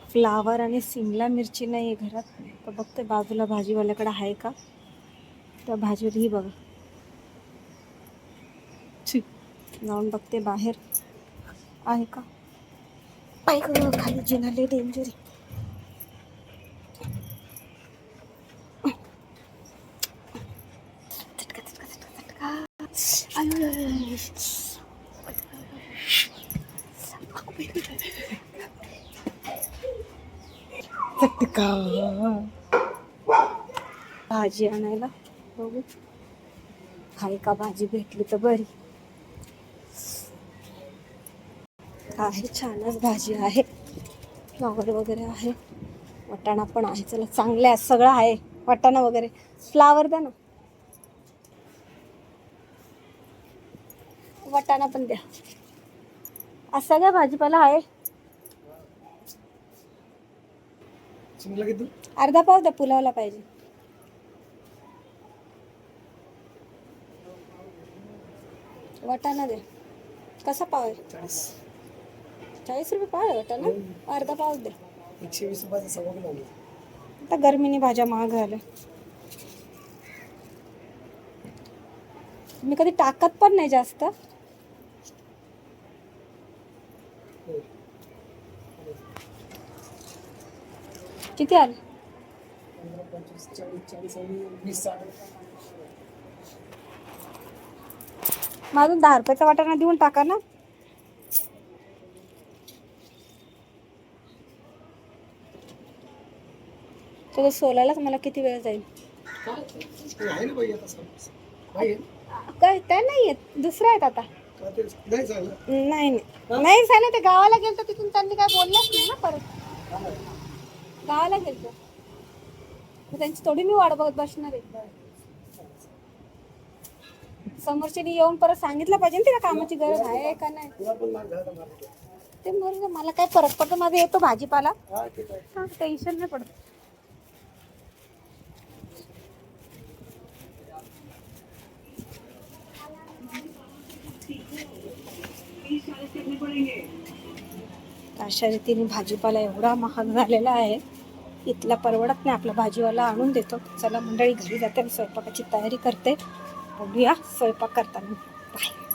Flower आणि शिमला मिरची नाही आहे घरात, तर बघते बाजूला भाजीवाल्याकडे आहे का. त्या भाजीवर ही बघा, जाऊन बघते बाहेर आहे का. खाली जिनाले डेंजर. भाजी आणायला बघू आहे का, भाजी भेटली तर बरी. आहे, छानच भाजी आहे, फ्लावर वगैरे आहे, वाटाणा पण आहे. चला चांगले आहे, सगळं आहे, वाटाणा वगैरे. फ्लावर द्या ना, वाटाणा पण द्या. आज सगळ्या भाजीपाला आहे. अर्धा पाव द्या, पुलावला पाहिजे. वाटाणा द्या. कसा पाव आहे? 40 रुपये पाव आहे वाटाणा. अर्धा पाव द्या. 120 रुपयाचा सव्वा किलो. आता गरमीने भाज्या महाग झाल्या. मी कधी टाकत पण नाही जास्त. किती आले? 15, 25, 40, 20, 60. माझून 10 रुपयाचा वाटाणा देऊन टाका ना. तो सोलायलाच मला किती वेळ जाईल. काय त्या नाही आहेत, दुसऱ्या आहेत आता. नाही नाही झालं, ते गावाला गेलं तर तिथून त्यांनी काय बोललंच नाही ना. परत गावाला गेलतो, त्यांची थोडी मी वाट बघत बसणार आहे. समोरच्यानी येऊन परत सांगितलं पाहिजे ना तिला कामाची गरज आहे का नाही. ते बरोबर, मला काय फरक पडतो, माझा येतो भाजीपाला, टेन्शन नाही पडत. अशा रीतीने भाजीपाला एवढा महाग झालेला आहे, इथला परवडत नाही. आपला भाजीवाला आणून देतो. चला मंडळी, घरी जाते, स्वयंपाकाची तयारी करते. बघूया स्वयंपाक करताना. बाय.